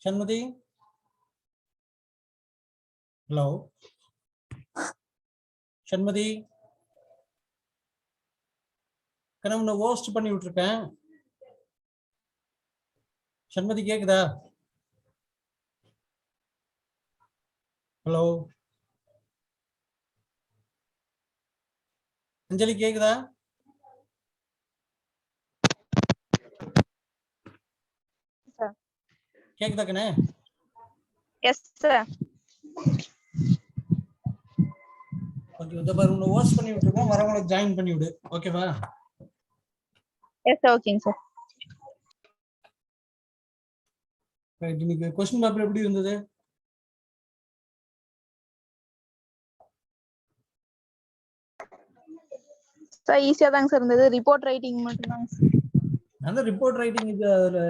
Shanmuthi, hello Shanmuthi, உன்னை host பண்ணி விட்டுருக்கேன். சண்முதி கேக்குதா? ஹலோ அஞ்சலி கேக்குதா? கேக்குதா கண்ணே? S sir. ஓகே, இந்த பாரு உன்னை ஹோஸ்ட் பண்ணி விட்டுருக்கேன், வரவங்களுக்கு ஜாயின் பண்ணி விடு. ஓகேவா? எஸ் ஓகேங்க சார். ரைட், இன்னைக்கு क्वेश्चन பேப்பர் எப்படி இருந்தது? சார் ஈஸியா தாங்க சார் இருந்தது. ரிப்போர்ட் ரைட்டிங் மட்டும் தாங்க சார். அந்த ரிப்போர்ட் ரைட்டிங் இது அதுல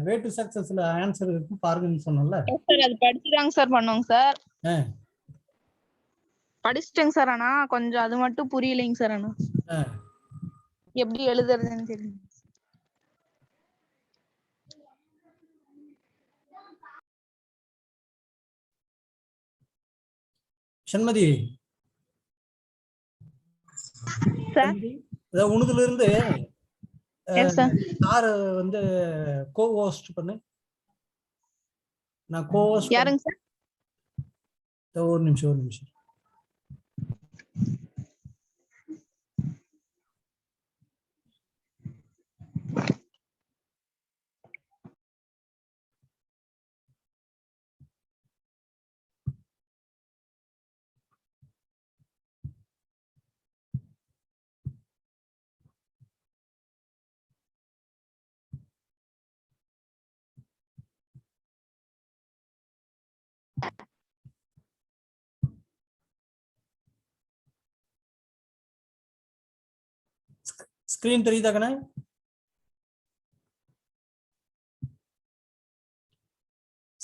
வே டு சக்சஸ்ல ஆன்சர் இருக்கு பாருங்கன்னு சொன்னேன்ல. எஸ் சார், அது படிச்சுதாங்க சார் பண்ணோங்க சார். படிச்சிட்டேங்க சார், ஆனா கொஞ்சம் அது மட்டும் புரியலைங்க சார். ஆனா எப்படி எழுதுறதுன்னு தெரியல. சண்மதி சார், உனதுல இருந்து எஸ் சார். சார் வந்து கோ ஹோஸ்ட் பண்ணு. நான் கோ ஹோஸ்ட் யாருங்க சார்? ஒரு நிமிஷம். ஸ்கிரீன் தெரியுதா கண்ணே?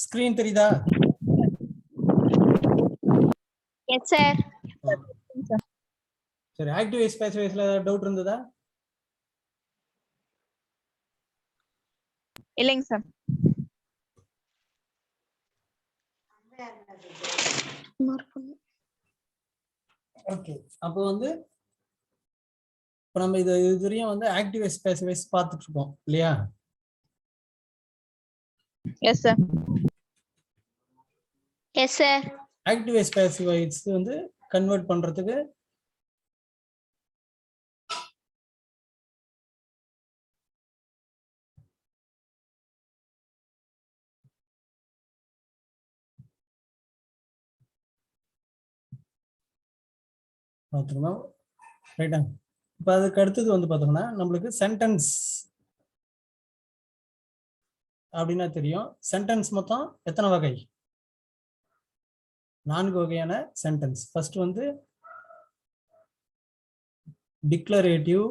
ஸ்கிரீன் தெரியுதா? Yes sir. சரி, ஆக்டிவ் வைஸ் பேசிவ் வைஸ்ல டவுட் இருந்ததா? இல்லைங்க சார். ஓகே, அப்போ வந்து இப்போ நம்ம இது இதுவரையும் வந்து ஆக்டிவ் வைஸ் பேசிவ் வைஸ் பார்த்துட்டு இருக்கோம் இல்லையா? Yes sir. Yes sir. Active voice passive voice வந்து கன்வெர்ட் பண்றதுக்கு பார்த்துக்கணும். ரைட்டா? இப்போ அதுக்கு அடுத்தது வந்து பார்த்தோம்னா நம்மளுக்கு சென்டென்ஸ் அப்படின்னா தெரியும். சென்டென்ஸ் மொத்தம் எத்தனை வகை? 4 வகையான சென்டென்ஸ். ஃபர்ஸ்ட் வந்து டிக்ளரேட்டிவ்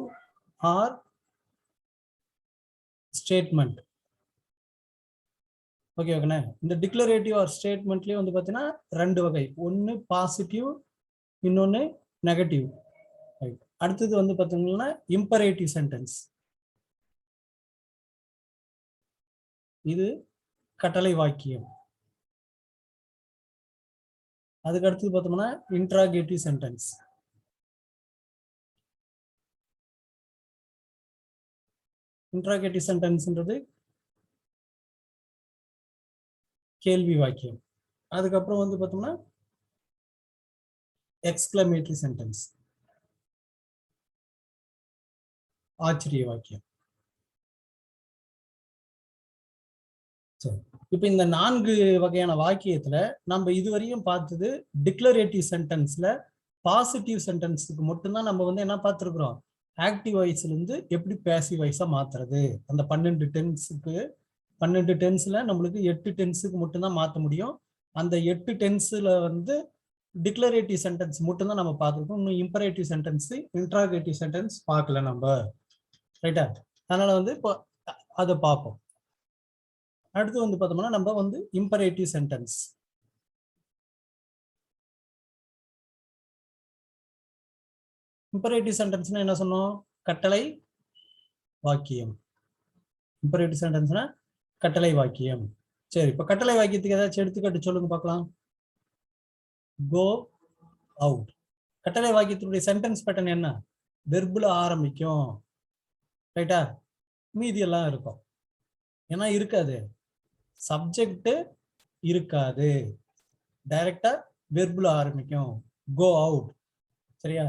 ஆர் ஸ்டேட்மெண்ட். ஓகே ஓகேண்ணே. இந்த டிக்ளரேட்டிவ் ஆர் ஸ்டேட்மெண்ட்லேயே வந்து பார்த்தீங்கன்னா 2 வகை. ஒன்று பாசிட்டிவ், இன்னொன்று நெகட்டிவ். ரைட். அடுத்தது வந்து பார்த்தீங்கன்னா இம்பரேட்டிவ் சென்டென்ஸ். இது கட்டளை வாக்கியம். அதுக்கு அடுத்தது பார்த்தோம்னா இன்ட்ராகேட்டிவ் சென்டென்ஸ். இன்ட்ராகேட்டிவ் சென்டென்ஸ்ன்றது கேள்வி வாக்கியம். அதுக்கப்புறம் வந்து பார்த்தோம்னா எக்ஸ்கிளமேட்டரி சென்டென்ஸ், ஆச்சரிய வாக்கியம். இப்போ இந்த 4 வகையான வாக்கியத்துல நம்ம இதுவரையும் பார்த்தது டிக்ளரேட்டிவ் சென்டென்ஸ்ல பாசிட்டிவ் சென்டென்ஸுக்கு மட்டும்தான் நம்ம வந்து என்ன பார்த்துருக்குறோம், ஆக்டிவ் வாய்ஸ்ல இருந்து எப்படி பேசிவ் வாய்ஸா மாத்துறது. அந்த 12 டென்ஸ்ல நம்மளுக்கு 8 டென்ஸுக்கு மட்டும்தான் மாற்ற முடியும். அந்த 8 டென்ஸ்ல வந்து டிக்ளரேட்டிவ் சென்டென்ஸ் மட்டும்தான் நம்ம பார்த்துருக்கோம். இன்னும் இம்பரேட்டிவ் சென்டென்ஸ், இன்ட்ராகேட்டிவ் சென்டென்ஸ் பார்க்கல நம்ம. ரைட்டா? அதனால வந்து இப்போ அதை பார்ப்போம். அடுத்து வந்து பார்த்தோம்னா நம்ம வந்து இம்பரேட்டிவ் சென்டென்ஸ். இம்பரேட்டிவ் சென்டென்ஸ்னா என்ன சொன்னோம்? கட்டளை வாக்கியம். இம்பரேட்டிவ் சென்டென்ஸ்னா கட்டளை வாக்கியம். சரி, இப்ப கட்டளை வாக்கியத்துக்கு ஏதாச்சும் எடுத்துக்காட்டு சொல்லுங்க பார்க்கலாம். Go out. கட்டளை வாக்கியத்தினுடைய சென்டென்ஸ் பேட்டர்ன் என்ன? வெர்புல ஆரம்பிக்கும். ரைட்டா? மீதி எல்லாம் இருக்கும். ஏன்னா இருக்காது, சப்ஜெக்ட் இருக்காது, டைரக்டா வெர்புல ஆரம்பிக்கும். Go out. சரியா?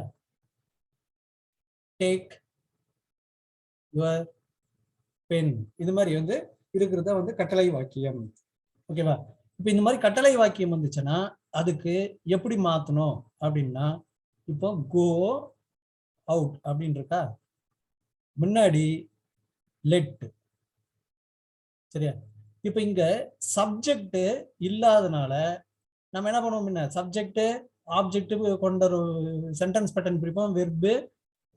Take your pen. இது மாதிரி வந்து இருக்கிறதா வந்து கட்டளை வாக்கியம். ஓகேவா? இப்ப இந்த மாதிரி கட்டளை வாக்கியம் வந்துச்சுன்னா அதுக்கு எப்படி மாத்தணும் அப்படின்னா, இப்போ கோ அவுட் அப்படின்னு இருக்கா, முன்னாடி லெட். சரியா? இப்ப இங்க சப்ஜெக்ட் இல்லாதனால நம்ம என்ன பண்ணுவோம், சப்ஜெக்ட் ஆப்ஜெக்ட் கொண்ட ஒரு சென்டென்ஸ் பேட்டர்ன் பிரிப்போம், வெர்பு.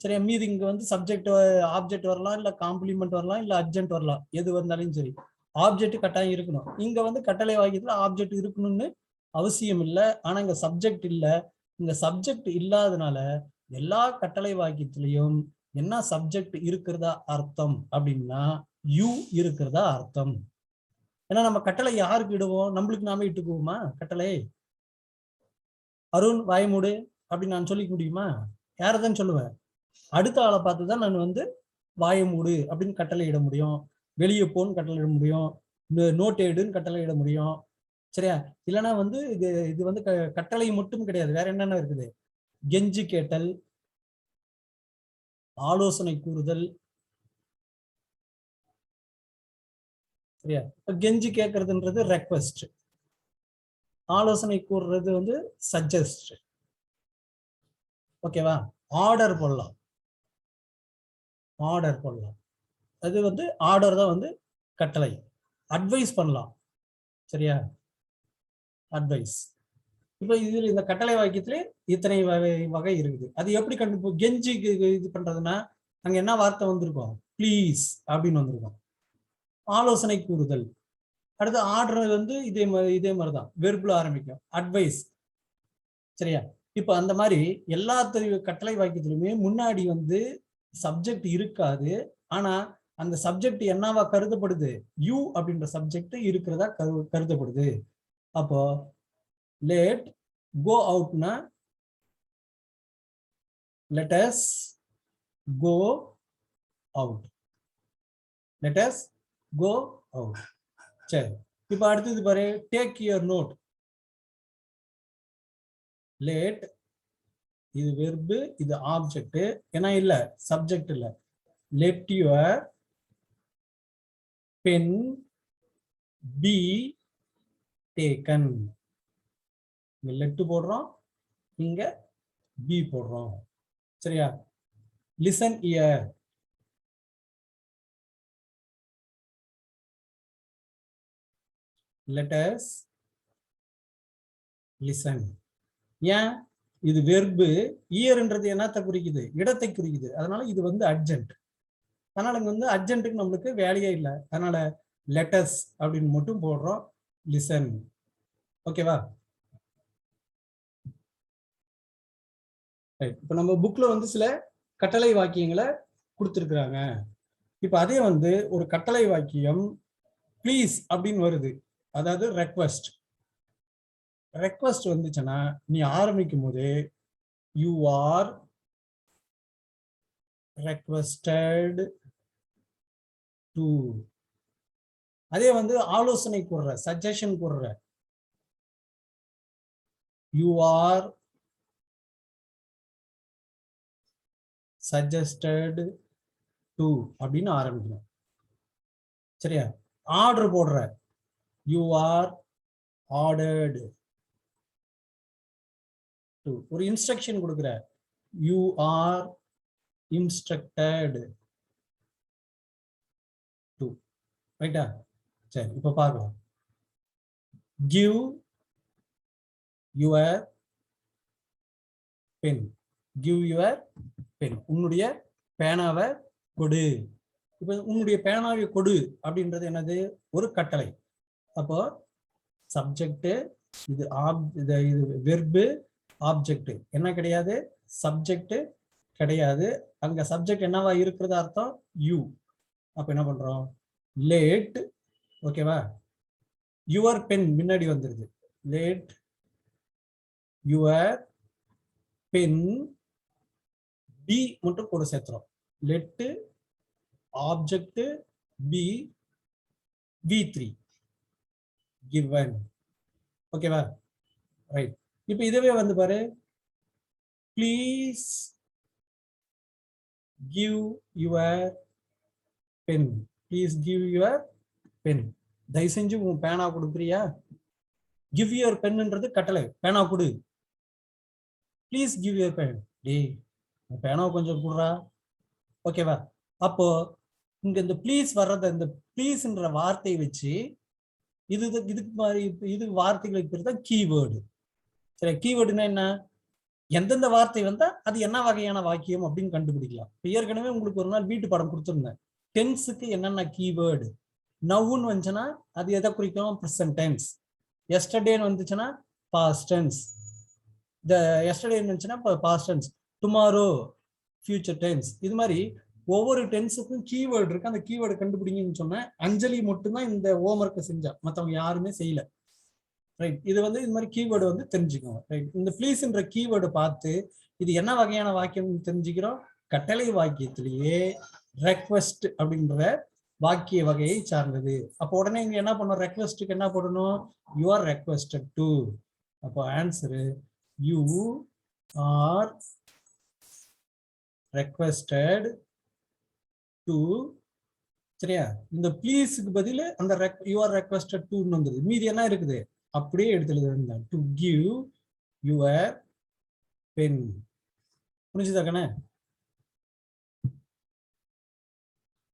சரியா? மீதி இங்க வந்து சப்ஜெக்ட் ஆப்ஜெக்ட் வரலாம், இல்ல காம்ப்ளிமெண்ட் வரலாம், இல்ல அட்ஜென்ட் வரலாம், எது வந்தாலும் சரி ஆப்ஜெக்ட் கட்டாயம் இருக்கணும். இங்க வந்து கட்டளை வாக்கியத்துல ஆப்ஜெக்ட் இருக்கணும்னு அவசியம் இல்லை. ஆனா இங்க சப்ஜெக்ட் இல்ல. இங்க சப்ஜெக்ட் இல்லாதனால எல்லா கட்டளை வாக்கியத்திலையும் என்ன சப்ஜெக்ட் இருக்கிறதா அர்த்தம் அப்படின்னா யூ இருக்கிறதா அர்த்தம். ஏன்னா நம்ம கட்டளை யாருக்கு இடுவோம்? நம்மளுக்கு நாமே இட்டுக்குவோமா கட்டளை? அருண் வாய்மூடு அப்படின்னு நான் சொல்லிக்க முடியுமா? யாரதான் சொல்லுவேன்? அடுத்த ஆளை பார்த்துதான் நான் வந்து வாயமூடு அப்படின்னு கட்டளை இட முடியும், வெளியே போன்னு கட்டளை இட முடியும், நோட்டேடுன்னு கட்டளை இட முடியும். சரியா? இல்லைன்னா வந்து இது வந்து கட்டளை மட்டும் கிடையாது, வேற என்னென்ன இருக்குது? கெஞ்சி கேட்டல், ஆலோசனை கூறுதல். சரியா? கெஞ்சி கேட்கறதுன்றது ரெக்வெஸ்ட், ஆலோசனை கூறுறது வந்து சஜஸ்ட். ஓகேவா? ஆர்டர் போடலாம், ஆர்டர் போடலாம், அது வந்து ஆர்டர் தான் வந்து கட்டளை. அட்வைஸ் பண்ணலாம். சரியா? அட்வைஸ். இப்ப இதுல இந்த கட்டளை வாக்கியத்துல இத்தனை வகை இருக்குது. அது எப்படி கெஞ்சி இது பண்றதுன்னா அங்க என்ன வார்த்தை வந்திருக்கும்? ப்ளீஸ் அப்படின்னு வந்திருக்கும். ஆலோசனை கூறுதல். அடுத்து ஆர்டர் வந்து இதே மாதிரிதான் வெர்புல ஆரம்பிக்கும், அட்வைஸ். சரியா? இப்ப அந்த மாதிரி எல்லா கட்டளை வாக்கியத்திலுமே முன்னாடி வந்து சப்ஜெக்ட் இருக்காது. ஆனா அந்த சப்ஜெக்ட் என்னவா கருதப்படுது? யூ அப்படின்ற சப்ஜெக்ட் இருக்கிறதா கருதப்படுது. அப்போ லெட் கோ அவுட்னா let us go out, let us go out. சரி, இப்ப அடுத்தது பாரு, டேக் யுவர் நோட். லெட் இது வெர்பு, இது ஆப்ஜெக்ட். ஏன்னா இல்ல சப்ஜெக்ட் இல்ல. Let your pen be taken. இங்க லெட் போடுறோம், இங்க பி போடுறோம். சரியா? Listen here. Let us listen. ஏன்? இது வெர்பு, இயர்ன்றது என்னத்தை குறிக்குது? இடத்தை குறிக்குது. அதனால இது வந்து அர்ஜென்ட். அதனால இங்க வந்து அர்ஜென்ட்டுக்கு நம்மளுக்கு வேலையே இல்லை. அதனால லெட்டஸ் அப்படின்னு மட்டும் போடுறோம், லிசன். ஓகேவா? இப்ப நம்ம புக்ல வந்து சில கட்டளை வாக்கியங்களை கொடுத்துருக்குறாங்க. இப்ப அதே வந்து ஒரு கட்டளை வாக்கியம் ப்ளீஸ் அப்படின்னு வருது, அதாவது ரெக்வெஸ்ட். ரெக்வெஸ்ட் வந்துச்சுன்னா நீ ஆரம்பிக்கும் போது யூ ஆர் ரெக்வெஸ்டட் டு. அதே வந்து ஆலோசனை கூறுற, சஜஷன் கூறுற, யூ ஆர் சஜஸ்டட் டு அப்படின்னு ஆரம்பிக்கணும். சரியா? ஆர்டர் போடுற, யூ ஆர் ஆர்டர்டு டு. ஒரு இன்ஸ்ட்ரக்ஷன் கொடுக்குற, யூ ஆர் இன்ஸ்ட்ரக்டட் டு. ரைட்டா? சரி, இப்ப பார்க்கலாம். Give your pen. Give your pen. உன்னுடைய பேனாவை கொடு. இப்ப உன்னுடைய பேனாவை கொடு அப்படின்றது என்னது? ஒரு கட்டளை. அப்போ சப்ஜெக்ட், இது இது வெர்பு, ஆப்ஜெக்ட் என்ன கிடையாது? சப்ஜெக்ட் கிடையாது. அங்க சப்ஜெக்ட் என்னவா இருக்கிறது அர்த்தம்? யூ. அப்ப என்ன பண்றோம்? லேட். ஓகேவா? your pen முன்னாடி வந்துருது. let your pen be மட்டும் கூட சேர்த்துறோம். let object be v3 given. ஓகேவா? ரைட். இப்போ இதுவே வந்து பாரு, please give your pen. Please give your pen. தயவு செஞ்சு உன் பேனா கொடுக்குறியா? give your penன்றது கட்டளை, பேனா கொடு. please give your pen. டேய் பேனாவை கொஞ்சம் கொடுறா. ஓகேவா? அப்போ இங்க இந்த ப்ளீஸ் வர்றத, இந்த ப்ளீஸ்ன்ற வார்த்தையை வச்சு இதுக்கு மாதிரி இது வார்த்தைகளுக்கு பேர் தான் கீவேர்டு. சரி, கீவேர்டுனா என்ன? எந்தெந்த வார்த்தை வந்தா அது என்ன வகையான வாக்கியம் அப்படின்னு கண்டுபிடிக்கலாம். ஏற்கனவே உங்களுக்கு ஒரு நாள் வீட்டு பாடம் கொடுத்துருந்தேன். டென்ஸுக்கு என்னென்ன கீவேர்டு. நவ்வுன்னு வந்துச்சுன்னா அது எதை குறிக்கும்? Present tense. எஸ்டர்டேன்னு வந்துச்சுன்னா பாஸ்ட் டென்ஸ். எஸ்டர்டேன்னு வந்துச்சுன்னா past tense. Tomorrow future tense. இது மாதிரி ஒவ்வொரு டென்ஸுக்கும் கீவேர்டு இருக்கு. அந்த கீவேர்டு கண்டுபிடிங்கன்னு சொன்னேன். அஞ்சலி மட்டும்தான் இந்த ஹோம்ஒர்க்கை செஞ்சா, மற்றவங்க யாருமே செய்யல. ரைட். இது வந்து இது மாதிரி கீவேர்டு வந்து தெரிஞ்சுக்கோங்க. ரைட். இந்த ப்ளீஸ்ன்ற கீவேர்டு பார்த்து இது என்ன வகையான வாக்கியம் தெரிஞ்சுக்கிறோம்? கட்டளை வாக்கியத்திலேயே ரெக்வெஸ்ட் அப்படின்ற வாக்கிய வகையை சார்ந்தது. அப்போ உடனே இங்க என்ன பண்ணணும்? ரெக்வெஸ்ட்டுக்கு என்ன போடணும்? You are requested to. அப்போ answer you are requested to. சரியா? இந்த ப்ளீஸுக்கு பதில் அந்த யூ ஆர் ரெக்வெஸ்டட் டுன்னு வந்தது. மீதி என்ன இருக்குது? அப்படியே எடுத்துட்டு டு கிவ் யுவர் பென். புரிஞ்சுதா கண்ணே?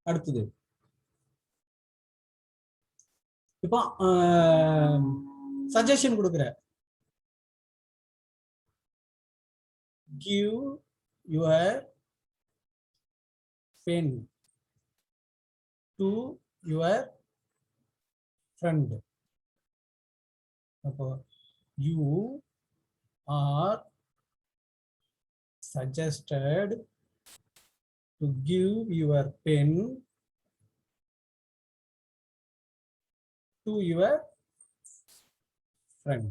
அடுத்தது இப்போ சஜஷன் கொடுக்குற. Give your pen to your friend. அப்போ you are suggested to give your pen to your friend.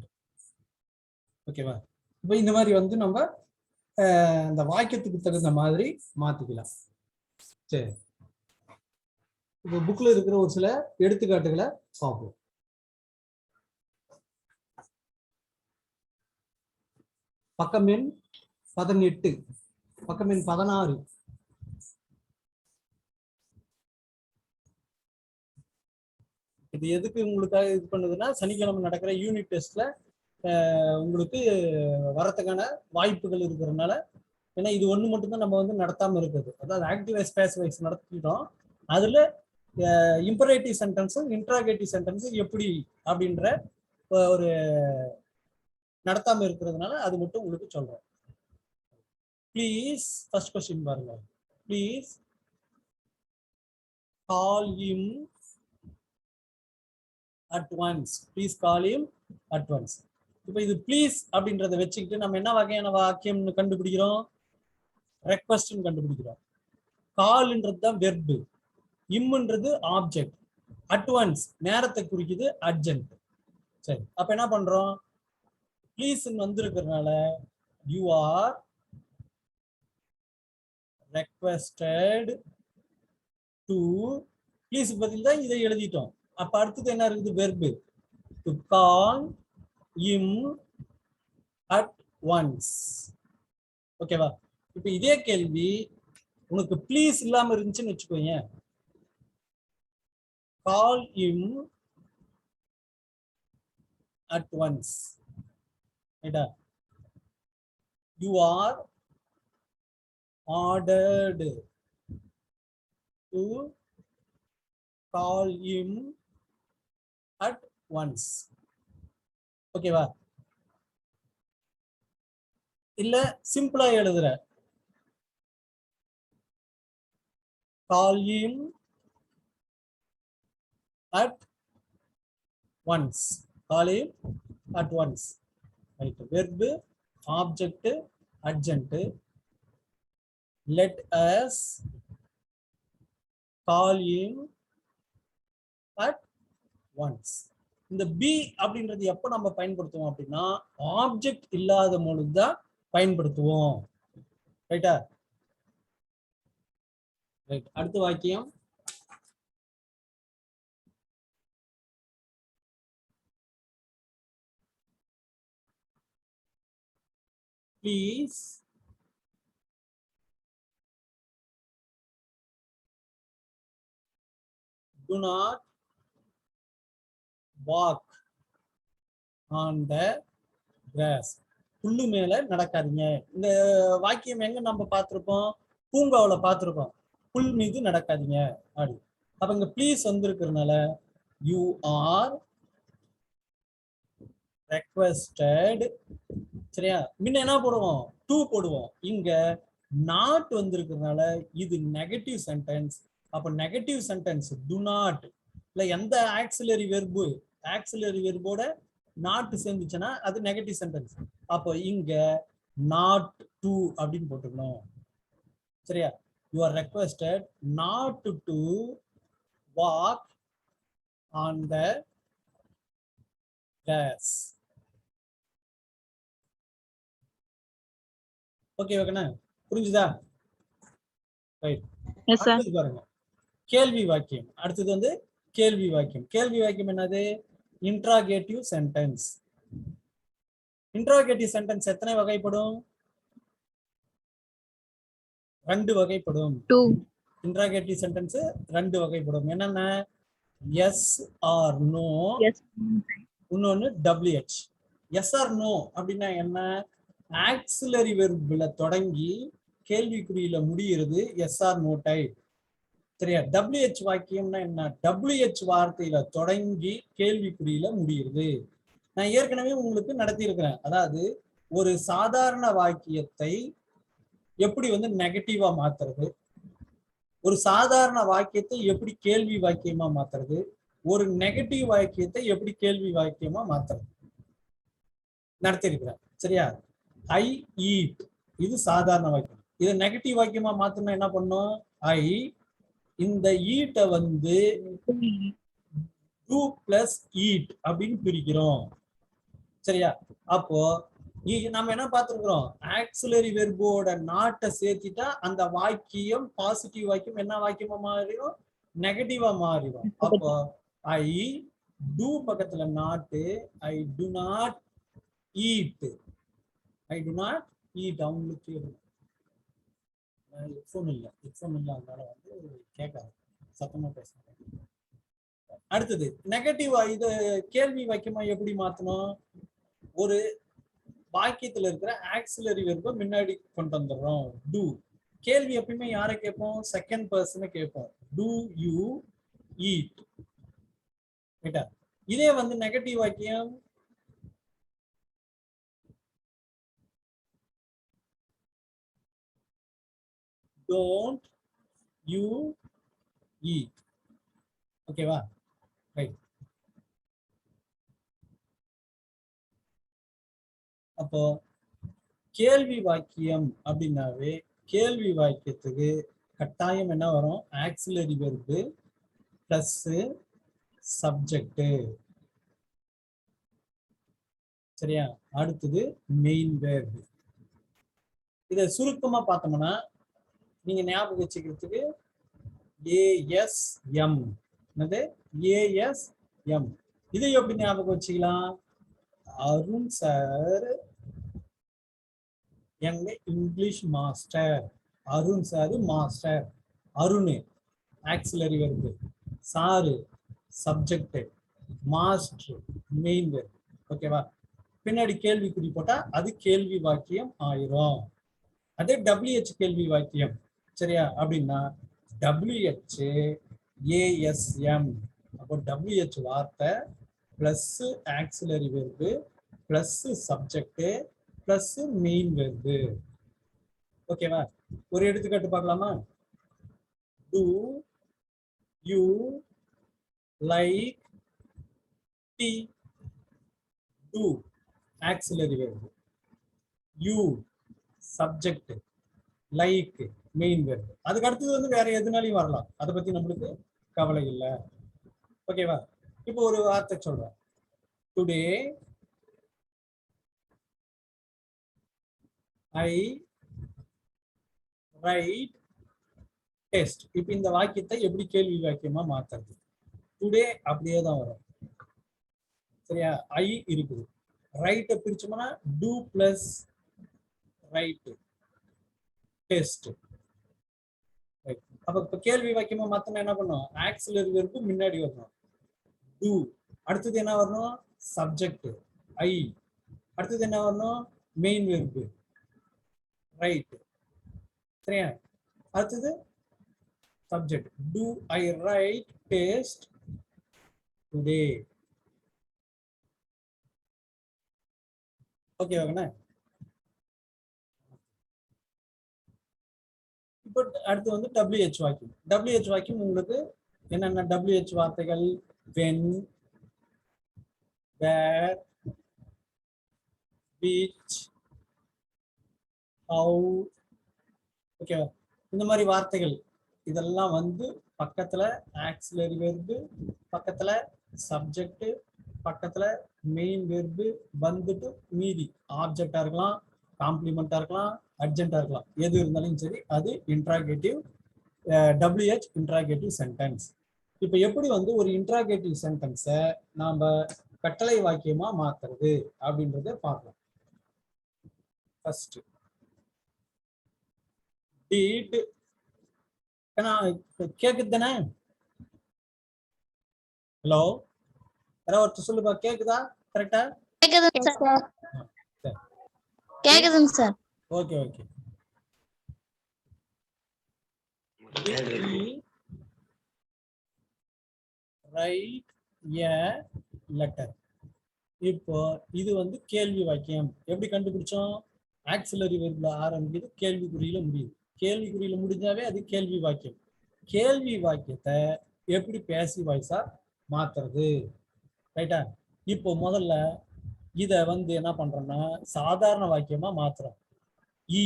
ஓகேவா? இப்போ இந்த மாதிரி வந்து நம்ம இந்த வாக்கியத்துக்கு தகுந்த மாதிரி மாத்திக்கலாம். சரி, இப்போ புக்ல இருக்கிற ஒரு சில எடுத்துக்காட்டுகளை பார்ப்போம். பக்கம் எண் 18, பக்கம் எண் 16. இது எதுக்கு உங்களுக்காக இது பண்ணுதுன்னா, சனிக்கிழமை நடக்கிற யூனிட் டெஸ்ட்ல உங்களுக்கு வரத்துக்கான வாய்ப்புகள் இருக்கிறதுனால. ஏன்னா இது ஒண்ணு மட்டும்தான் நம்ம வந்து நடத்தாம இருக்குது. அதாவது ஆக்டிவ் வைஸ் பேசிவ் வைஸ் நடத்திட்டோம். அதுல இம்பரேட்டிவ் சென்டென்ஸும் இன்ட்ராகேட்டிவ் சென்டென்ஸும் எப்படி அப்படின்ற ஒரு நடத்தாம இருக்கிறதுனால அது மட்டும் உங்களுக்கு சொல்றேன். ப்ளீஸ், ஃபர்ஸ்ட் கொஸ்டின் பாருங்க. Please call him at once. Please call him at once. இப்போ இது ப்ளீஸ் அப்படின்றத வச்சுக்கிட்டு நம்ம என்ன வகையான வாக்கியம்னு கண்டுபிடிக்கிறோம்? ரெக்வெஸ்ட்னு கண்டுபிடிக்கிறோம். கால்ன்றது தான் வெர்பு, இம்ன்றது ஆப்ஜெக்ட், அட் ஒன்ஸ் நேரத்தை குறிக்குது, அர்ஜென்ட். சரி, அப்ப என்ன பண்றோம்? ப்ளீஸ் வந்திருக்கிறதுனால you are requested to. Please பதில் தான் இதை எழுதிட்டோம். அப்ப அடுத்தது என்ன இருக்குது? Verb. To call him at once. ஓகேவா? இப்ப இதே கேள்வி உனக்கு ப்ளீஸ் இல்லாம இருந்துச்சுன்னு வச்சுக்கோங்க. கால் him at once. ரைட்டா? you are ordered to call him at once. ஓகேவா? இல்ல சிம்பிளா எழுதுற. கால் him at once. Call him at once. Right. Verb, object, adjunct. Let us call him at once. இந்த பி அப்படின்றது எப்ப நம்ம பயன்படுத்துவோம் அப்படின்னா ஆப்ஜெக்ட் இல்லாத பொழுதுதான் பயன்படுத்துவோம். ரைட்டா? ரைட். அடுத்த வாக்கியம். Please do not walk on the grass. புல்லு மேல நடக்காதீங்க. இந்த வாக்கியம் எங்க நம்ம பார்த்திருப்போம்? பூங்காவுல பார்த்திருப்போம். புல் மீது நடக்காதீங்க அப்படி. அப்ப இங்க ப்ளீஸ் வந்திருக்கிறதுனால யூ ஆர் ரெக்வெஸ்டட். சரியா? முன்ன என்ன போடுவோம்? டு போடுவோம். இங்க நாட் வந்திருக்கிறதுனால இது நெகட்டிவ் சென்டென்ஸ். அப்ப நெகட்டிவ் சென்டென்ஸ் டு நாட் இல்ல எந்த ஆக்சிலரி வெர்பு ஆக்சிலரி வெர்போட நாட் சேர்ந்துச்சுன்னா அது நெகட்டிவ் சென்டென்ஸ். அப்போ இங்க நாட் டு அப்படின்னு போட்டுக்கணும். சரியா? You are requested not to walk on the cross. Okay ஓகேண்ணா, புரிஞ்சுதா? ரைட். அடுத்தது பாருங்க கேள்வி வாக்கியம். அடுத்தது வந்து கேள்வி வாக்கியம். கேள்வி வாக்கியம் என்னது? Interrogative sentence. இன்ட்ராகேட்டிவ் சென்டென்ஸ் எத்தனை வகைப்படும்? 2 வகைப்படும். இன்ட்ராகேட்டிவ் சென்டென்ஸ் 2 வகைப்படும். என்னென்ன? எஸ் ஆர் நோ, இன்னொன்னு WH. எஸ் ஆர் நோ அப்படின்னா என்ன? ஆக்சிலரி வெர்ப்ல தொடங்கி கேள்விக்குறியில முடிகிறது எஸ் ஆர் நோ டைப். சரியா? WH வாக்கியம்னா என்ன? WH வார்த்தையில தொடங்கி கேள்விக்குறியில முடிகிறது. நான் ஏற்கனவே உங்களுக்கு நடத்தி இருக்கிறேன். அதாவது ஒரு சாதாரண வாக்கியத்தை எப்படி வந்து நெகட்டிவா மாத்துறது, ஒரு சாதாரண வாக்கியத்தை எப்படி கேள்வி வாக்கியமா மாத்துறது, ஒரு நெகட்டிவ் வாக்கியத்தை எப்படி கேள்வி வாக்கியமா மாத்துறது நடத்தி இருக்கிறேன். சரியா? ஐ ஈட் இது சாதாரண வாக்கியம். இது நெகட்டிவ் வாக்கியமா மாத்தணும் என்ன பண்ணும்? ஐ இந்த ஈட்டை வந்து டூ பிளஸ் ஈட் அப்படின்னு பிரிக்கிறோம். சரியா? அப்போ நம்ம என்ன பார்த்திருக்கிறோம்? ஆக்சிலரி வெர்போட நாட்டை சேர்த்திட்டா அந்த வாக்கியம் பாசிட்டிவ் வாக்கியம் என்ன வாக்கியமா மாறிடும்? நெகட்டிவா மாறிடும். அப்போ ஐ டூ பக்கத்துல not, I do not eat. I do not eat. அவங்களுக்கு ஹெட்ஃபோன் இல்லை, அதனால வந்து கேட்காது, சத்தமா பேசுறேன். அடுத்தது நெகட்டிவா இது கேள்வி வாக்கியமா எப்படி மாத்தணும்? ஒரு வாக்கியத்துல இருக்கிற ஆக்சிலரி வெர்பை முன்னாடி கொண்டு வந்துடுறோம். டூ. கேள்வி எப்பயுமே யாரை கேட்போம்? செகண்ட் பர்சனை கேட்போம். Do you eat. ரைட்டா? இதே வந்து நெகட்டிவ் வாக்கியம் don't you eat. ஓகேவா? ரைட். அப்போ கேள்வி வாக்கியம் அப்படின்னாவே கேள்வி வாக்கியத்துக்கு கட்டாயம் என்ன வரும்? Auxiliary verb plus subject. சரியா? அடுத்தது மெயின் வெர்பு. இதை சுருக்கமா பார்த்தோம்னா நீங்க ஞாபகம் வச்சுக்கிறதுக்கு ASM. என்னது? ASM. இதை எப்படி ஞாபகம் வச்சுக்கலாம்? அருண் சார் எங்க English master. Arun sir master. Arun auxiliary verb, sir subject, master main verb. ஓகேவா? பின்னாடி கேள்விக்குறி போட்டா அது கேள்வி வாக்கியம் ஆயிரும். அதே WH கேள்வி வாக்கியம். சரியா? அப்படின்னா WH ASM. அப்போ WH வார்த்தை plus auxiliary verb plus subject plus main verb. ஓகேவா? ஒரு எடுத்துக்காட்டு பார்க்கலாமா? To you like tea. To auxiliary verb, you subject, like main verb. அதுக்கு அடுத்தது வந்து வேற எதுனாலையும் வரலாம். அதை பத்தி நம்மளுக்கு கவலை இல்லை. ஓகேவா? இப்போ ஒரு வார்த்தை சொல்றேன். Today I write test. இப்போ இந்த வாக்கியத்தை எப்படி கேள்வி வாக்கியமா மாத்துறது? டுடே அப்படியே தான் வரும். சரியா? ஐ இருக்குது. ரைட்டை பிரிச்சோம்னா டூ பிளஸ் ரைட் டெஸ்ட். அப்ப இப்ப கேள்வி வாக்கியமா மாத்தணும் என்ன பண்ணும்? ஆக்சிலரி வெர்பு முன்னாடி வரணும். டூ. அடுத்தது என்ன வரணும்? Subject I. அடுத்தது என்ன வரணும்? Main verb right. சரியா? அடுத்தது subject. Do I write test today? Okay வாங்கண்ணே. இப்போ அடுத்து வந்து WH வாக்கியம். WH வாக்கியம் உங்களுக்கு என்னென்ன WH வார்த்தைகள்? when, where, which, how. ஓகேவா? இந்த மாதிரி வார்த்தைகள் இதெல்லாம் வந்து பக்கத்துல ஆக்சிலரி வெர்பு, பக்கத்துல சப்ஜெக்ட், பக்கத்துல மெயின் வெர்பு வந்துட்டு மீதி ஆப்ஜெக்டா இருக்கலாம், காம்ப்ளிமெண்டா இருக்கலாம், அட்ஜென்டா இருக்கலாம், எது இருந்தாலும் சரி அது இன்ட்ராகேட்டிவ் WH இன்ட்ராகேட்டிவ் சென்டென்ஸ். இப்போ எப்படி வந்து ஒரு இன்ட்ராகேட்டிவ் சென்டென்ஸை நாம கட்டளை வாக்கியமா மாத்துறது அப்படின்றத பார்க்கலாம். First did. கேக்குது தானே? ஹலோ, யாராவது ஒருத்தர் சொல்லுப்பா, கேக்குதா? கரெக்டா கேக்குதுங்க சார். கேக்குதுங்க சார். Okay okay. ரைட் எ லெட்டர். இப்போ இது வந்து கேள்வி வாக்கியம். எப்படி கண்டுபிடிச்சோம்? ஆக்சிலரி வெர்ப்ல ஆரம்பிக்குது, கேள்விக்குறியில முடியுது. கேள்விக்குறியில முடிஞ்சாவே அது கேள்வி வாக்கியம். கேள்வி வாக்கியத்தை எப்படி பேசிவ் வாய்ஸா மாத்துறது? ரைட்டா? இப்போ முதல்ல இத வந்து என்ன பண்றோம்னா சாதாரண வாக்கியமா மாத்துறோம். இ.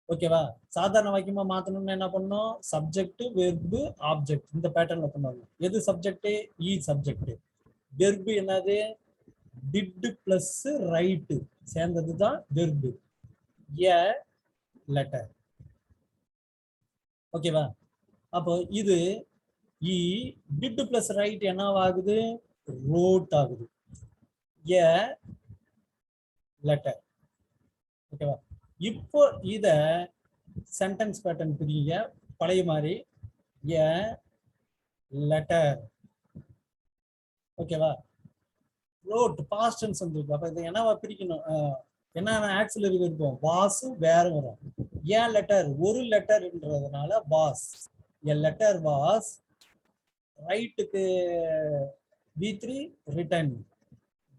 ஓகேவா? சாதாரண வாக்கியமா மாத்தணும்னா என்ன பண்ணணும்? சப்ஜெக்ட் வெர்பு ஆப்ஜெக்ட் இந்த பேட்டர்ன்ல பண்ணணும். எது சப்ஜெக்ட்? He subject. வெர்பு என்னது? டிட் பிளஸ் ரைட் சேர்ந்ததுதான் வெர்பு. A letter. ஓகேவா? அப்போ இது இ டிட் பிளஸ் ரைட் என்னவாகுது? ரோட் ஆகுது. A letter. ஓகேவா? இப்போ இத சென்டென்ஸ் பேட்டர்ன் பிரிங்க பழைய மாதிரி. A letter. ஓகேவா? ரோட் பாஸ்ட் டென்ஸ் வந்துருக்கு. அப்ப இதை என்னவா பிரிக்கணும்? என்ன ஆக்சிலரி இருக்கும்? வாஸ் வேற வரும். ஏன் லெட்டர்? ஒரு லெட்டர்ன்றதுனால வாஸ். எ லெட்டர் வாஸ் ரைட்டுக்கு V3 ரிட்டன்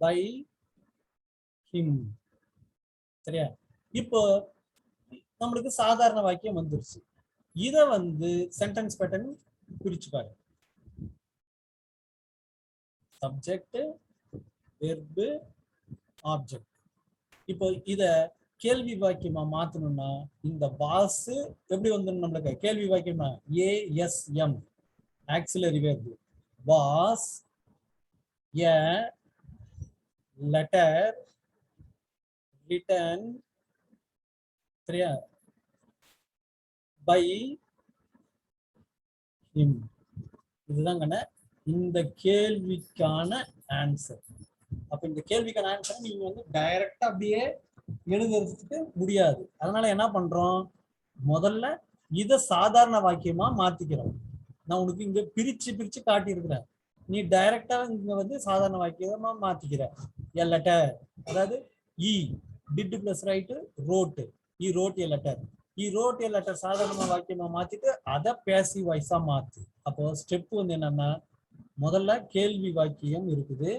பை ஹிம். சரியா? இப்போ நம்மளுக்கு சாதாரண வாக்கியம் வந்துருச்சு. இத வந்து சென்டென்ஸ் பேட்டர்ன் பிரிச்சு பாருங்க. Subject verb object. இப்போ இத கேள்வி வாக்கியமா மாத்தணும்னா இந்த வாஸ் எப்படி வந்துடும்? நம்மளுக்கு கேள்வி வாக்கியமா ASM auxiliary verb was a letter written. சரியா? By him. இதுதான் கண்ண இந்த கேள்விக்கான ஆன்சர். அப்ப இந்த கேள்விக்கான ஆன்சர் நீங்க வந்து டைரக்டா அப்படியே எழுதுறதுக்கு முடியாது. அதனால என்ன பண்றோம்? முதல்ல இத சாதாரண வாக்கியமா மாத்திக்கிறோம். நான் உனக்கு இங்க பிரிச்சு பிரிச்சு காட்டி இருக்கிறேன். நீ டைரக்டா இங்க வந்து சாதாரண வாக்கியமா மாத்திக்கிற. எ லெட்டர் அதாவது இ did plus right road. E road a letter. E road a letter சாதாரண வாக்கியமா மாத்திட்டு அதை பேசிவ் வாய்ஸா மாத்து. அப்போ ஸ்டெப் வந்து என்னன்னா முதல்ல கேள்வி வாக்கியம் இருக்குது.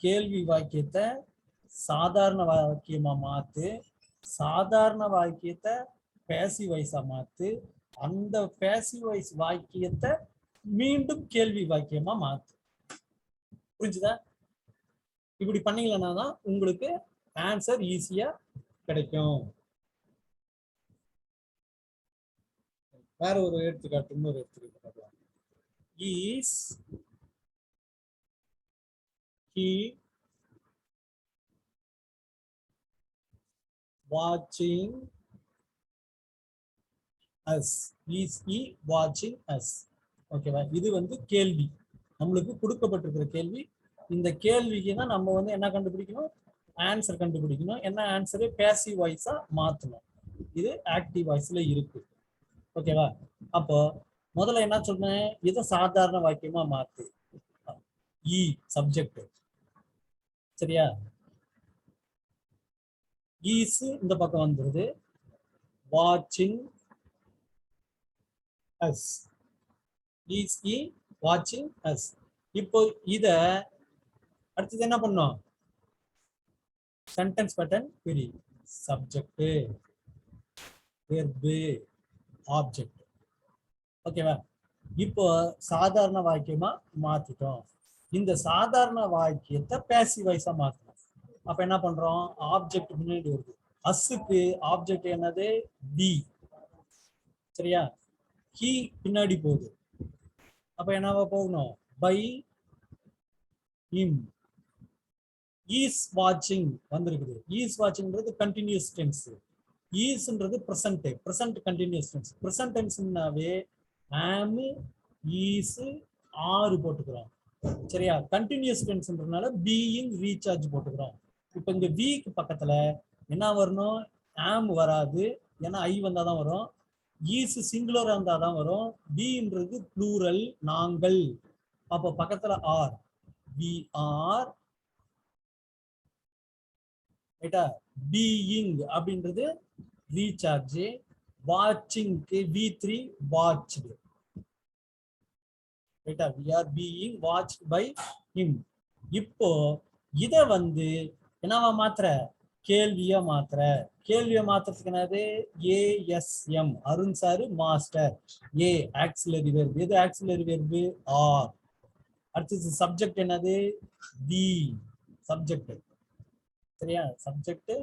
கேள்வி வாக்கியத்தை சாதாரண வாக்கியமா மாத்து. சாதாரண வாக்கியத்தை பேசிவ் வாய்ஸா மாத்து. அந்த பேசிவ் வாய்ஸ் வாக்கியத்தை மீண்டும் கேள்வி வாக்கியமா மாத்து. புரிஞ்சுதா? இப்படி பண்ணீங்கன்னா தான் உங்களுக்கு ஆன்சர் ஈஸியா கிடைக்கும். வேற ஒரு எடுத்துக்காட்டு, இன்னொரு எடுத்துக்காட்டு. Is he watching us, is he watching us. ஓகேவா? இது வந்து கேள்வி, நம்மளுக்கு கொடுக்கப்பட்டிருக்கிற கேள்வி. இந்த கேள்விக்கு தான் நம்ம வந்து என்ன கண்டுபிடிக்கணும், ஆன்சர் கண்டுபிடிக்கணும். என்ன ஆன்சரு, பேசிவ் வாய்ஸா மாத்தணும். இது ஆக்டிவ் வாய்ஸ்ல இருக்கு. ஓகேவா? அப்போ முதல்ல என்ன சொன்னேன், இதை சாதாரண வாக்கியமா மாத்து. இ சப்ஜெக்ட், சரியா? ஈஸ் இந்த பக்கம் வந்துருது, வாட்சிங் us, is he watching us. இப்போ இத அடுத்து என்ன பண்ணோம், சென்டென்ஸ் பேட்டர்ன் பிரி, சப்ஜெக்ட், வெர்பு, ஆப்ஜெக்ட். ஓகேவா? இப்போ சாதாரண வாக்கியமா மாத்திட்டோம். இந்த சாதாரண வாக்கியத்தை பேசிவ் வாய்ஸா மாத்தணும். அப்ப என்ன பண்றோம், ஆப்ஜெக்ட் முன்னாடி வருது. அஸ்ஸுக்கு ஆப்ஜெக்ட் என்னது, பி, சரியா? ஹி பின்னாடி போகுது, அப்ப என்னவா போகணும், பை ஹிம். இஸ் வாட்சிங் வந்திருக்குது. இஸ் வாட்சிங்ன்றது கண்டினியூஸ் டென்ஸ், ஈஸ்ன்றது present, present continuous tense. Present டென்ஸ்னாவே ஆம், ஈஸ், ஆர் போட்டுக்கிறோம், சரியா? கண்டினியூஸ் டென்ஸ்ன்றதுனால பீயிங், ரீசார்ஜ் போட்டுக்கிறோம். இப்போ இந்த வீக்கு பக்கத்துல என்ன வரணும், ஆம் வராது, ஏன்னா ஐ வந்தாதான் வரும். ஈஸ் சிங்குலரா இருந்தாதான் வரும். பீன்றது ப்ளூரல், நாங்கள். அப்போ பக்கத்துல ஆர், வி ஆர், ரைட்டா? பீயிங் அப்படின்றது ரீசார்ஜ். வாட்சிங்க்கு V3 வாட்ச்டு, ரைட்டா? we are being watched by him. இப்போ இத வந்து என்னவா மாத்திர, கேள்வியா மாத்திர. கேள்வியை மாத்திரத்துக்கு என்னது, ASM, Arun sir master. A auxiliary verb, எது ஆக்சிலரி வெர்பு, ஆர். அடுத்தது சப்ஜெக்ட் என்னது, பி சப்ஜெக்ட், சரியா? சப்ஜெக்ட்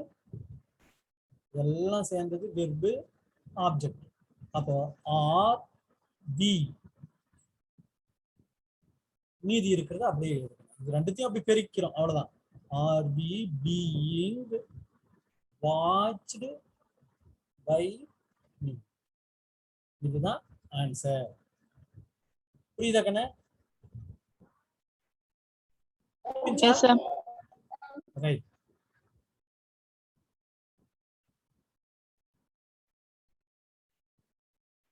எல்லாம் சேர்ந்தது வெர்பு, ஆப்ஜெக்ட். அப்போ ஆர், பி, மீதி இருக்கிறது அப்படியே எழுதணும். இது ரெண்டுத்தையும் அப்படி பெருக்கிறோம், அவ்வளவுதான். Are B being watched by me, இதுதான் ஆன்சர். புரியுதா கண்ணே? ரைட்.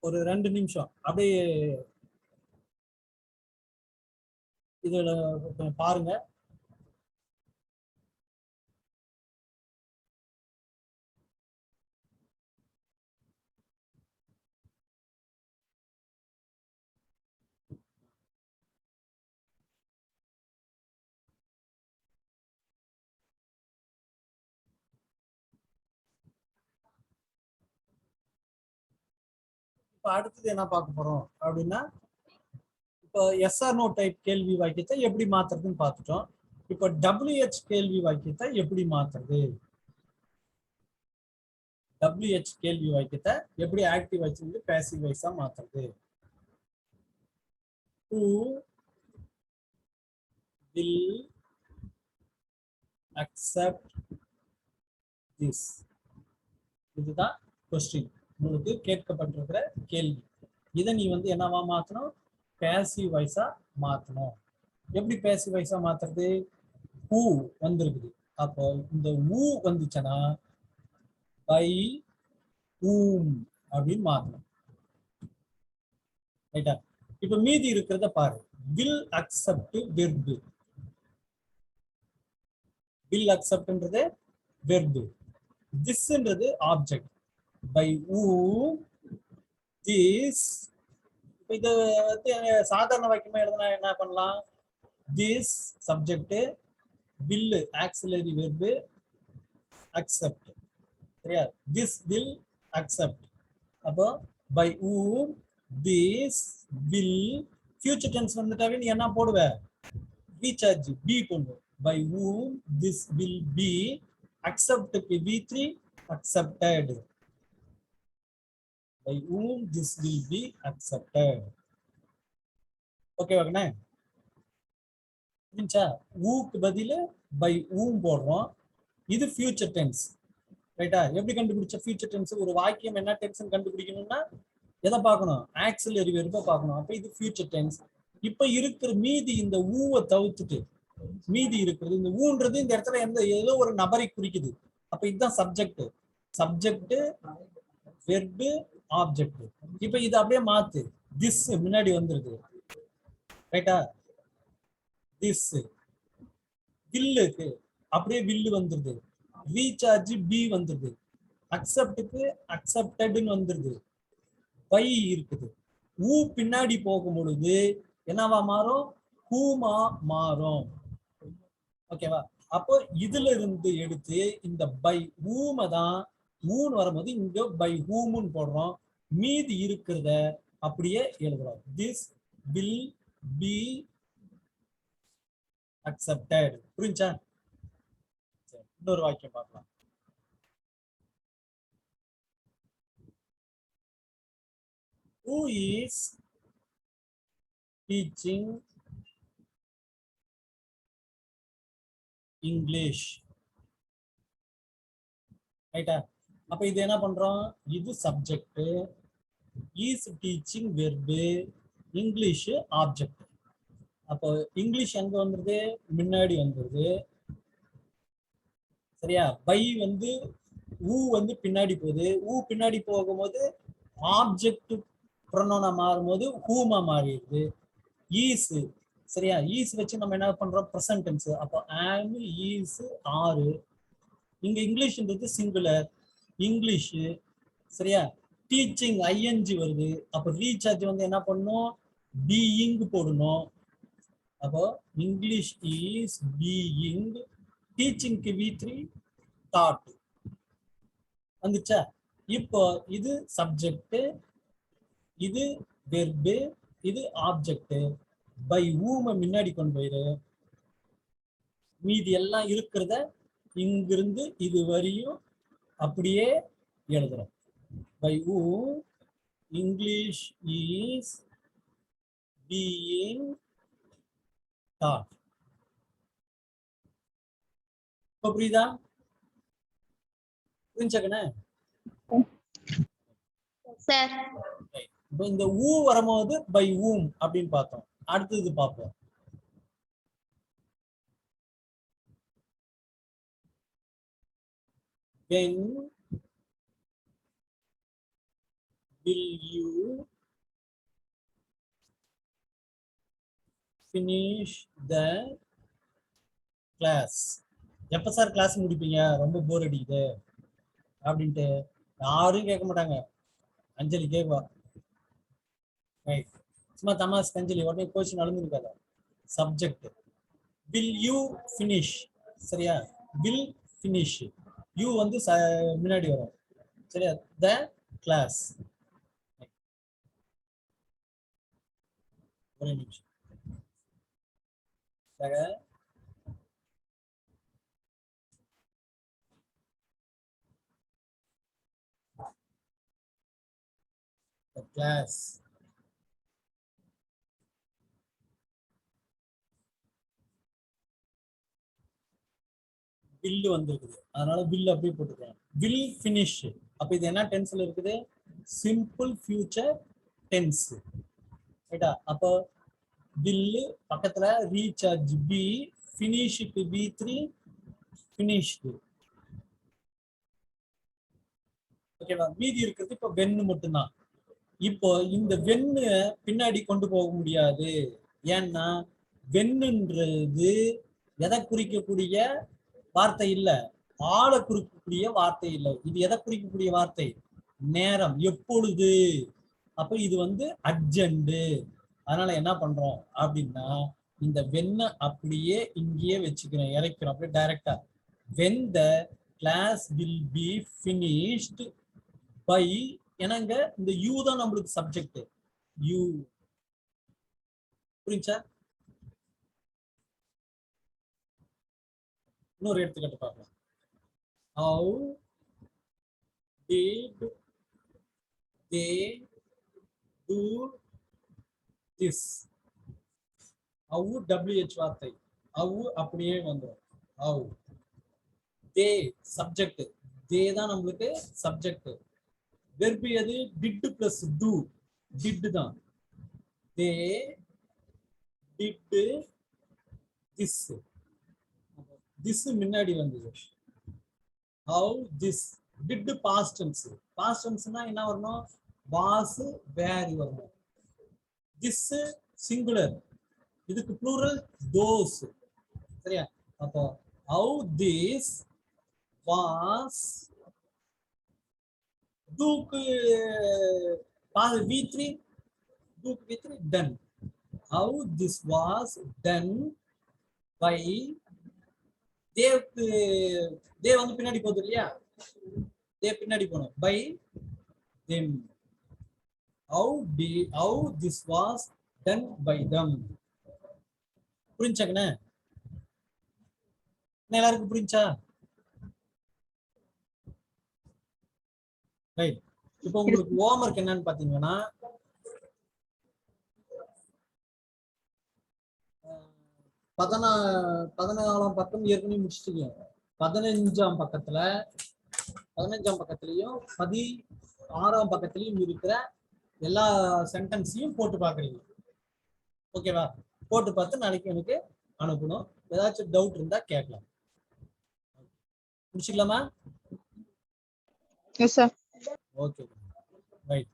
ஒரு 2 நிமிஷம் அப்படியே இதுல பாருங்க. இப்ப அடுத்தது என்ன பார்க்க போறோம் அப்படின்னா, இப்போ எஸ்ஆர் நோ டைப் கேள்வி வாக்கியத்தை எப்படி மாத்துறதுன்னு பார்த்துட்டோம். இப்போ WH கேள்வி வாக்கியத்தை எப்படி மாத்துறது, WH கேள்வி வாக்கியத்தை எப்படி ஆக்டிவ் வாய்ஸ் பேசிவ் வாய்ஸா மாத்துறது. Who will accept this, இதுதான் கொஸ்டின், உங்களுக்கு கேட்கப்பட்டிருக்கிற கேள்வி. இதை நீ வந்து என்னவா மாத்தணும், பேசிவ் வாய்ஸா மாத்தணும். எப்படி பேசிவ் வாய்ஸா மாத்துறது, who வந்திருக்குது, அப்போ இந்த who வந்துச்சுன்னா by whom அப்படின்னு மாத்தணும், ரைட்டா? இப்ப மீதி இருக்கிறத பாரு, will accept வெர்பு, will acceptன்றது வெர்பு, thisன்றது ஆப்ஜெக்ட், by whom this. இது சாதாரண வாக்கியமா எழுதுனா என்ன பண்ணலாம், this subject, will auxiliary verb, accept, சரியா? this will accept. அப்போ by whom this will, future tense வந்துட்டாவே நீ என்ன போடுவ, ரீசார்ஜ் பி போடுவ. by whom this will be, accept V3 accepted, by whom this will be accepted. Okay வாங்கண்ணே? புரிஞ்சா? ஊக்கு பதிலு பை ஊம் போடுறோம். இது ஃபியூச்சர் டென்ஸ். ரைட்டா? எப்படி கண்டுபிடிச்ச ஃபியூச்சர் டென்ஸ்? ஒரு வாக்கியம் என்ன டென்ஸ் கண்டுபிடிக்கணும்னா எதை பார்க்கணும்? ஆக்சிலரி வெர்பை பார்க்கணும். அப்ப இது ஃபியூச்சர் டென்ஸ். இப்ப இருக்கிற மீதி இந்த ஊவை தவிர்த்துட்டு மீதி இருக்கிறது இந்த ஊன்றது இந்த இடத்துல ஏதோ ஒரு நபரை குறிக்குது. அப்ப இதுதான் சப்ஜெக்ட். Subject, verb, object. இப்ப இது அப்படியே மாத்து. திஸ் முன்னாடி வந்துருது. ரைட்டா? திஸ் வில்லுக்கு அப்படியே வில்லு வந்துருது. ரீசார்ஜ் பி வந்துருது. அக்செப்டுக்கு அக்செப்டட்னு வந்துருது. பை இருக்குது. ஊ பின்னாடி போகும் பொழுது என்னவா மாறும்? ஹூமா மாறும். ஓகேவா? அப்போ இதுல இருந்து எடுத்து இந்த பை ஊமை தான் ஊன்னு வரும்போது இங்க பை ஹூம்னு போடுறோம். மீதி இருக்கிறத அப்படியே எழுதுறோம். This will be accepted. புரிஞ்சா? இன்னொரு வாக்கியம் பார்க்கலாம். Who is teaching English? ரைட்டா? அப்ப இது என்ன பண்றோம்? இது subject, is teaching verb, English object. அப்போ இங்கிலீஷ் எங்க வந்துருது? முன்னாடி வந்துருது. சரியா? பை வந்து ஊ வந்து பின்னாடி போகுது. ஊ பின்னாடி போகும்போது ஆப்ஜெக்ட் ப்ரொனௌனா மாறும்போது ஹூமா மாறிடுது. ஈஸ். சரியா? ஈஸ் வச்சு நம்ம என்ன பண்றோம்? Present tense. அப்போ ஆம், ஈஸ், ஆறு. இங்க இங்கிலீஷ்ன்றது சிங்குலர், இங்கிலீஷ். சரியா? டீச்சிங் ஐஎன்ஜி வருது. அப்போ ரீசார்ஜ் வந்து என்ன பண்ணணும்? பீயிங் போடணும். அப்போ இங்கிலீஷ் இஸ் பீயிங். டீச்சிங்க்கு V3 டாட் வந்துச்சா? இப்போ இது சப்ஜெக்ட், இது வெர்பு, இது ஆப்ஜெக்ட். பை ஊமை முன்னாடி கொண்டு போயிரு. மீதி எல்லாம் இருக்கிறத இங்கிருந்து இது வரையும் அப்படியே எழுதுறோம். By whom English is being taught. இப்போ புரியுதா? புரிஞ்சுக்கண்ணே? சார் இப்போ இந்த ஊ வரும்போது பை ஊம் அப்படின்னு பார்த்தோம். அடுத்தது பார்ப்போம். When will you finish the class? எப்ப சார் கிளாஸ் முடிப்பீங்க? ரொம்ப போர் அடிக்குது அப்படின்ட்டு யாரும் கேட்க மாட்டாங்க. அஞ்சலி கேட்பா. சும்மா தமாஸ் அஞ்சலி உடனே கோச் நடந்துருக்காத. Subject will you finish. சரியா? Will finish. யூ வந்து முன்னாடி வரும். சரியா? The class. ஒரே நிமிஷம். the class. வில் வந்திருக்குது. அதனால வில் அப்படியே போட்டுக்கலாம். Will finish. அப்ப இது என்ன டென்ஸ்ல இருக்குது? Simple future tense. ரைட்டா? அப்போ வில் பக்கத்துல ரீசார்ஜ் பி, ஃபினிஷ்க்கு V3 ஃபினிஷ்டு. ஓகேவா? மீதி இருக்கிறது இப்போ வென்னு மட்டும்தான். இப்போ இந்த வென்னு பின்னாடி கொண்டு போக முடியாது. ஏன்னா வென்னுன்றது எதை குறிக்கக்கூடிய வார்த்தை இல்ல, ஆளை குறிக்கக்கூடிய வார்த்தை இல்லை. இது எதை குறிக்கக்கூடிய வார்த்தை? நேரம், எப்பொழுது. அப்ப இது வந்து அர்ஜென்ட். அதனால என்ன பண்றோம் அப்படின்னா இந்த வென்ன அப்படியே இங்கேயே வச்சுக்கிறோம், இறக்கிறோம் அப்படியே டைரக்டா. when the class will be finished by. என்னங்க இந்த யூ தான் நம்மளுக்கு சப்ஜெக்ட். யூ. புரிஞ்சா? இன்னொரு எடுத்துக்காட்டு பார்க்கலாம். How did they do this? How WH வார்த்தை. அவு அப்படியே வந்துடும். அவு தே சப்ஜெக்ட், தே தான் நம்மளுக்கு சப்ஜெக்ட். வெர்பு எது? டிட் பிளஸ் டு, டிட் தான். தே டிட் திஸ், திஸ் முன்னாடி வந்தது. How this did past tense. Past டென்ஸ்னா என்ன வரணும்? வாஸ் வேர் வரணும். திஸ் சிங்குலர், இதுக்கு ப்ளூரல் தோஸ். சரியா? அப்போ ஹவ் திஸ் வாஸ், டூக்கு V3, டூக்கு V3 done. How this was done by, தேவுக்கு தே வந்து பின்னாடி போகுது இல்லையா? தே பின்னாடி போகணும். By them. How this was done by them. புரிஞ்சாங்கண்ணே? எல்லாருக்கும் புரிஞ்சா? ரைட். இப்போ உங்களுக்கு ஹோம்வொர்க் என்னன்னு பாத்தீங்கன்னா, 14ஆம் பக்கம் ஏற்கனவே முடிச்சிட்டீங்க. 15ஆம் பக்கத்துலயும் 16ஆம் பக்கத்துலயும் இருக்கிற எல்லா சென்டென்ஸையும் போட்டு பாக்குறீங்க. ஓகேவா? போட்டு பார்த்து நாளைக்கு எனக்கு அனுப்பணும். ஏதாச்சும் டவுட் இருந்தா கேட்கலாம். முடிச்சுக்கலாமா? Yes sir. Okay right.